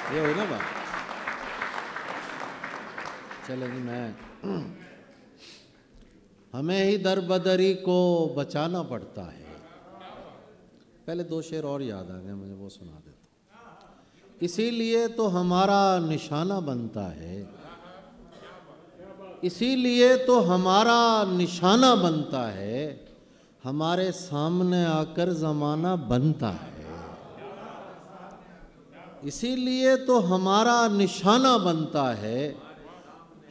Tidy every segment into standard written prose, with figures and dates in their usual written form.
ये हुई ना बात। चले जी, मैं हमें ही दर बदरी को बचाना पड़ता है। पहले दो शेर और याद आ गए मुझे, वो सुना देता हूँ। इसीलिए तो हमारा निशाना बनता है, इसीलिए तो हमारा निशाना बनता है, हमारे सामने आकर ज़माना बनता है। इसीलिए तो हमारा निशाना बनता है,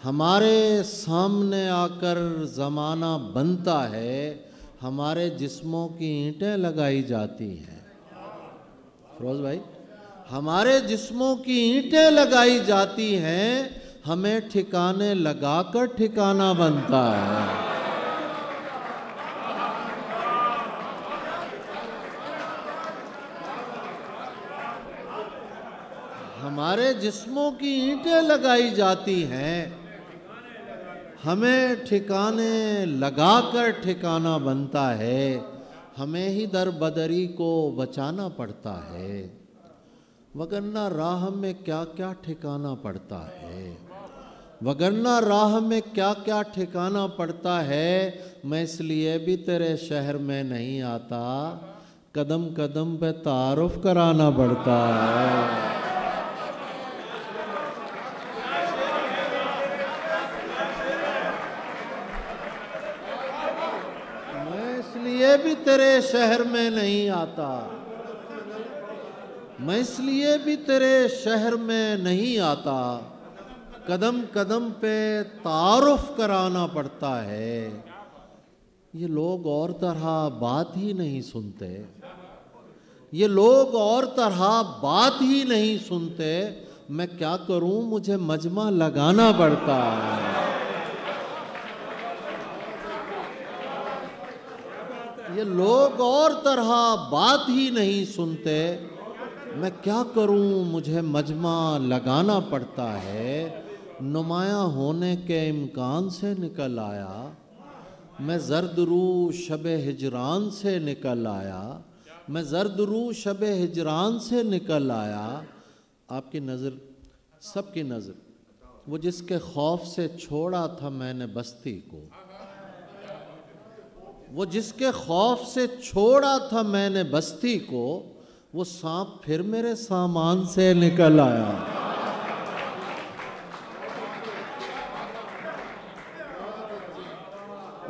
हमारे सामने आकर ज़माना बनता है, हमारे जिस्मों की ईंटें लगाई जाती हैं। फिरोज भाई, हमारे जिस्मों की ईंटें लगाई जाती हैं, हमें ठिकाने लगाकर ठिकाना बनता है। हमारे जिस्मों की ईंटें लगाई जाती हैं, हमें ठिकाने लगाकर ठिकाना बनता है, हमें ही दर बदरी को बचाना पड़ता है, वगरना राह में क्या क्या ठिकाना पड़ता है, वगरना राह में क्या क्या ठिकाना पड़ता है। मैं इसलिए भी तेरे शहर में नहीं आता, कदम कदम पे तारुफ कराना पड़ता है। मैं भी तेरे शहर में नहीं आता, मैं इसलिए भी तेरे शहर में नहीं आता, कदम कदम पे तारुफ कराना पड़ता है। ये लोग और तरह बात ही नहीं सुनते, ये लोग और तरह बात ही नहीं सुनते, मैं क्या करूं, मुझे मजमा लगाना पड़ता है। ये लोग और तरह बात ही नहीं सुनते, मैं क्या करूं, मुझे मजमा लगाना पड़ता है। नुमायां होने के इम्कान से निकल आया, मैं ज़र्द रू शबे हिजरान से निकल आया, मैं ज़र्द रू शबे हिजरान से निकल आया। आपकी नज़र, सबकी नज़र, वो जिसके खौफ से छोड़ा था मैंने बस्ती को, वो जिसके खौफ से छोड़ा था मैंने बस्ती को, वो सांप फिर मेरे सामान से निकल आया।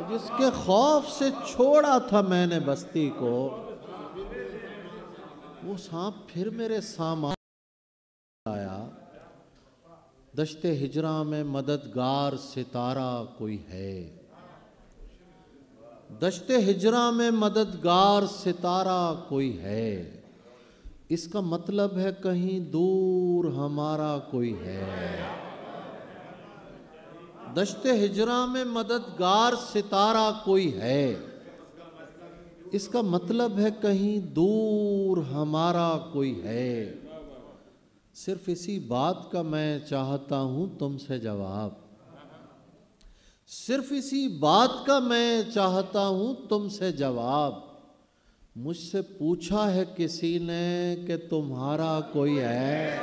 जिसके खौफ से छोड़ा था मैंने बस्ती को, वो सांप फिर मेरे सामान आया। दश्ते हिजरा में मददगार सितारा कोई है, दश्ते हिजरा में मददगार सितारा कोई है, इसका मतलब है कहीं दूर हमारा कोई है। दश्ते हिजरा में मददगार सितारा कोई है, इसका मतलब है कहीं दूर हमारा कोई है। सिर्फ इसी बात का मैं चाहता हूं तुमसे जवाब, सिर्फ इसी बात का मैं चाहता हूं तुमसे जवाब। मुझसे पूछा है किसी ने कि तुम्हारा कोई है,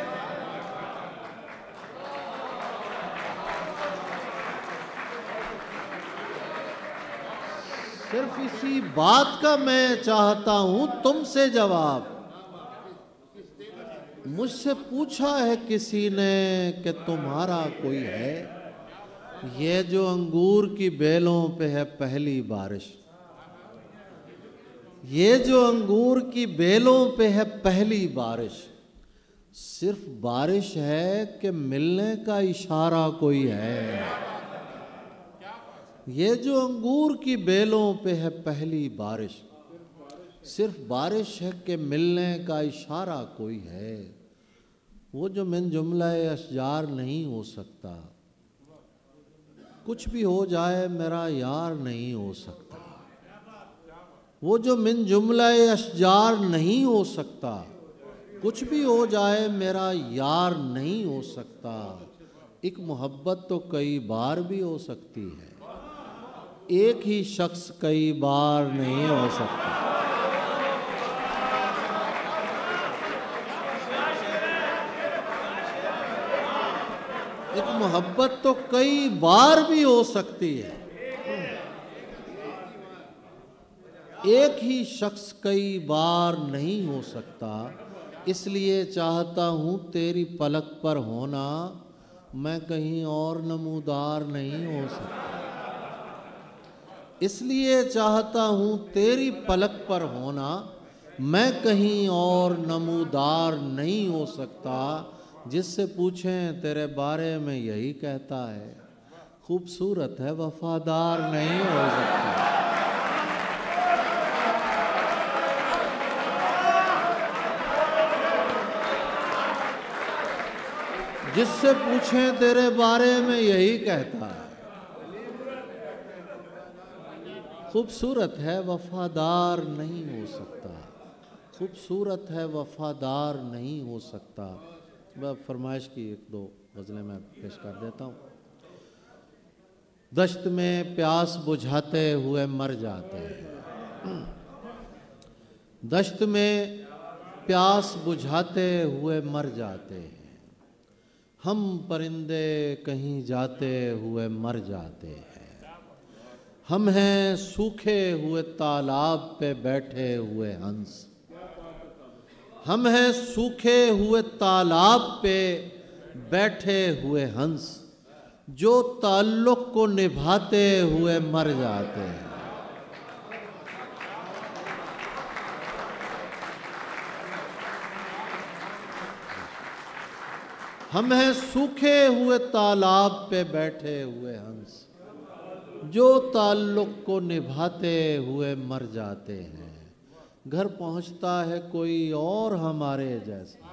सिर्फ इसी बात का मैं चाहता हूं तुमसे जवाब। मुझसे पूछा है किसी ने कि तुम्हारा कोई है। ये जो अंगूर की बेलों पे है पहली बारिश, ये जो अंगूर की बेलों पे है पहली बारिश, सिर्फ बारिश है कि मिलने का इशारा कोई है। ये जो अंगूर की बेलों पे है पहली बारिश, सिर्फ बारिश है कि मिलने का इशारा कोई है। वो जो मिन जुमला अशजार नहीं हो सकता, कुछ भी हो जाए मेरा यार नहीं हो सकता। वो जो मिन जुमला अशजार नहीं हो सकता, कुछ भी हो जाए मेरा यार नहीं हो सकता। एक मोहब्बत तो कई बार भी हो सकती है, एक ही शख्स कई बार नहीं हो सकता। एक मोहब्बत तो कई बार भी हो सकती है। एक ही शख्स कई बार नहीं हो सकता, इसलिए चाहता हूँ तेरी पलक पर होना, मैं कहीं और नमूदार नहीं हो सकता। इसलिए चाहता हूँ तेरी पलक पर होना, मैं कहीं और नमूदार नहीं हो सकता। जिससे पूछें तेरे बारे में यही कहता है, खूबसूरत है वफादार नहीं हो सकता। जिससे पूछें तेरे बारे में यही कहता है, खूबसूरत है वफादार नहीं हो सकता, खूबसूरत है वफादार नहीं हो सकता। मैं फरमाइश की एक दो गज़लें मैं पेश कर देता हूँ। दश्त में प्यास बुझाते हुए मर जाते हैं, दश्त में प्यास बुझाते हुए मर जाते हैं, हम परिंदे कहीं जाते हुए मर जाते हैं। हम हैं सूखे हुए तालाब पे बैठे हुए हंस, हम हैं सूखे हुए तालाब पे बैठे हुए हंस, जो ताल्लुक़ को निभाते हुए मर जाते हैं। हम हैं सूखे हुए तालाब पे बैठे हुए हंस, जो ताल्लुक़ को निभाते हुए मर जाते हैं। घर पहुंचता है कोई और हमारे जैसा,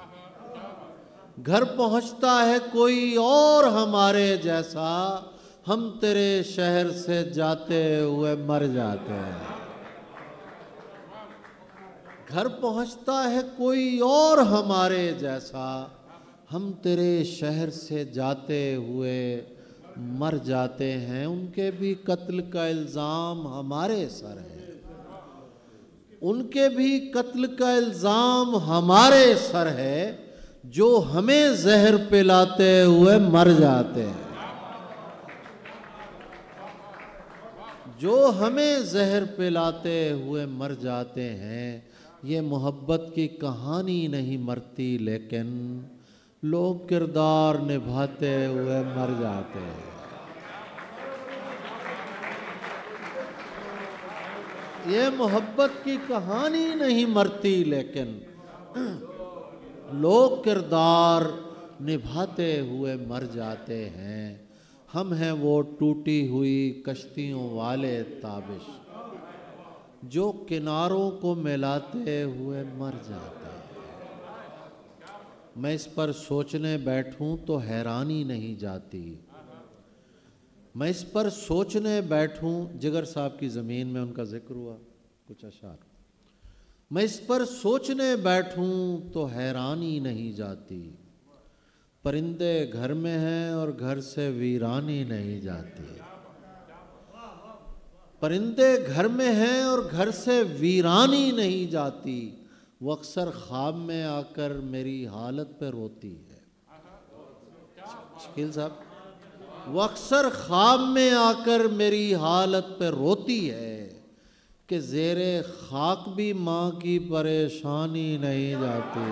घर पहुंचता है कोई और हमारे जैसा, हम तेरे शहर से जाते हुए मर जाते हैं। घर पहुंचता है कोई और हमारे जैसा, हम तेरे शहर से जाते हुए मर जाते हैं। उनके भी कत्ल का इल्ज़ाम हमारे सर है, उनके भी कत्ल का इल्ज़ाम हमारे सर है, जो हमें जहर पिलाते हुए मर जाते हैं, जो हमें जहर पिलाते हुए मर जाते हैं। ये मोहब्बत की कहानी नहीं मरती, लेकिन लोग किरदार निभाते हुए मर जाते हैं। ये मोहब्बत की कहानी नहीं मरती, लेकिन लोग किरदार निभाते हुए मर जाते हैं। हम हैं वो टूटी हुई कश्तियों वाले ताबिश, जो किनारों को मिलाते हुए मर जाते हैं। मैं इस पर सोचने बैठूं तो हैरानी नहीं जाती, मैं इस पर सोचने बैठूं। जिगर साहब की ज़मीन में उनका जिक्र हुआ कुछ अशार। मैं इस पर सोचने बैठूं तो हैरानी नहीं जाती, परिंदे घर में हैं और घर से वीरानी नहीं जाती। परिंदे घर में हैं और घर से वीरानी नहीं जाती, वो अक्सर ख्वाब में आकर मेरी हालत पे रोती है। शकील साहब, वो अक्सर ख्वाब में आकर मेरी हालत पे रोती है कि ज़ेरे खाक भी माँ की परेशानी नहीं जाती।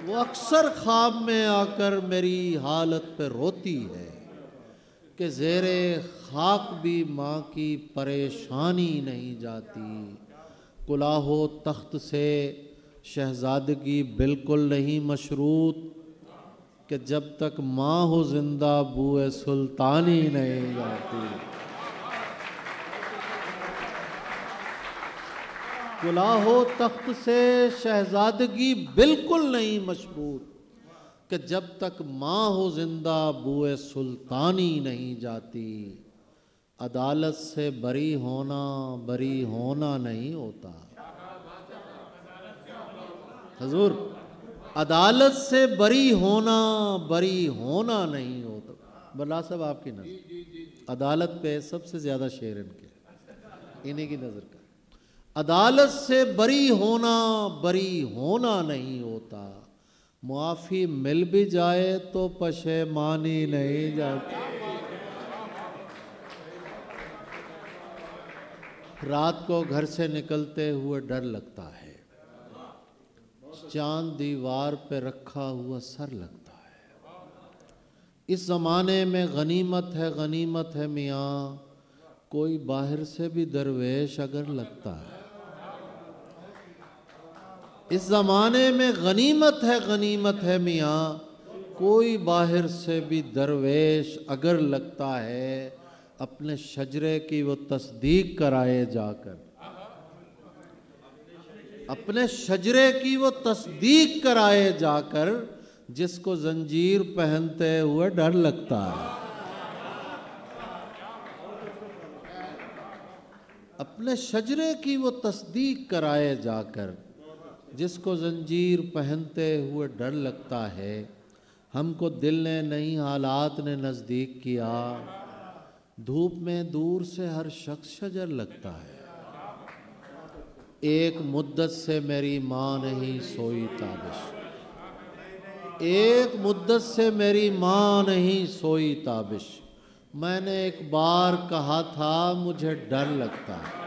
वो अक्सर ख्वाब में आकर मेरी हालत पे रोती है कि ज़ेरे खाक भी माँ की परेशानी नहीं जाती। कुलाहो तख्त से शहजादगी बिल्कुल नहीं मशरूत, कि जब तक माँ हो जिंदा बूए सुल्तानी नहीं जाती। कुलाहो तख्त से शहजादगी बिल्कुल नहीं मशरूत, कि जब तक माँ हो जिंदा बूए सुल्तानी नहीं जाती। अदालत से बरी होना नहीं होता हजूर, अदालत से बरी होना नहीं होता। बल्ला साहब आपकी नज़र अदालत पे सबसे ज़्यादा शेर इनके, इन्हीं की नज़र का। अदालत से बरी होना नहीं होता। मुआफ़ी मिल भी जाए तो पशेमानी नहीं जाती। रात को घर से निकलते हुए डर लगता है, चांद दीवार पे रखा हुआ सर लगता है। इस ज़माने में गनीमत है मियाँ, कोई बाहर से भी दरवेश अगर लगता है। इस ज़माने में गनीमत है मियाँ, कोई बाहर से भी दरवेश अगर लगता है। अपने शजरे की वो तस्दीक कराए जाकर, अपने शजरे की वो तस्दीक कराए जाकर, जिसको जंजीर पहनते हुए डर लगता है। अपने शजरे की वो तस्दीक कराए जाकर, जिसको जंजीर पहनते हुए डर लगता है। हमको दिल ने नहीं हालात ने नज़दीक किया, धूप में दूर से हर शख्स शजर लगता है। एक मुद्दत से मेरी माँ नहीं सोई ताबिश, एक मुद्दत से मेरी माँ नहीं सोई ताबिश। मैंने एक बार कहा था मुझे डर लगता है।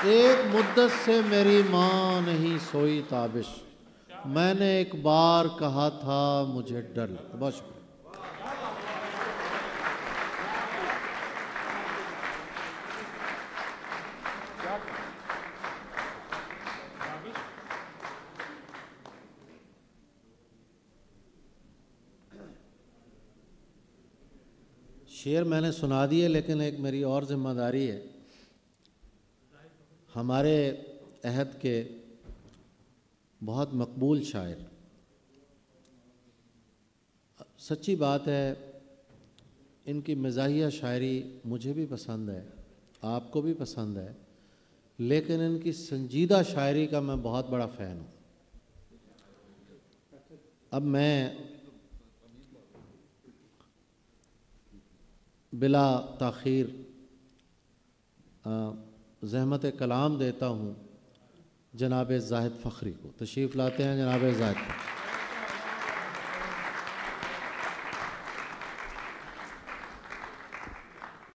एक मुद्दत से मेरी माँ नहीं सोई ताबिश, मैंने एक बार कहा था मुझे डर लगता। बस शेर मैंने सुना दिए, लेकिन एक मेरी और जिम्मेदारी है। हमारे अहद के बहुत मकबूल शायर, सच्ची बात है इनकी मज़ाहिया शायरी मुझे भी पसंद है, आपको भी पसंद है, लेकिन इनकी संजीदा शायरी का मैं बहुत बड़ा फ़ैन हूँ। अब मैं बिला ताख़ीर ज़हमत कलाम देता हूँ जनाब ज़ाहिद फ़खरी को। तशरीफ़ लाते हैं जनाब ज़ाहिद।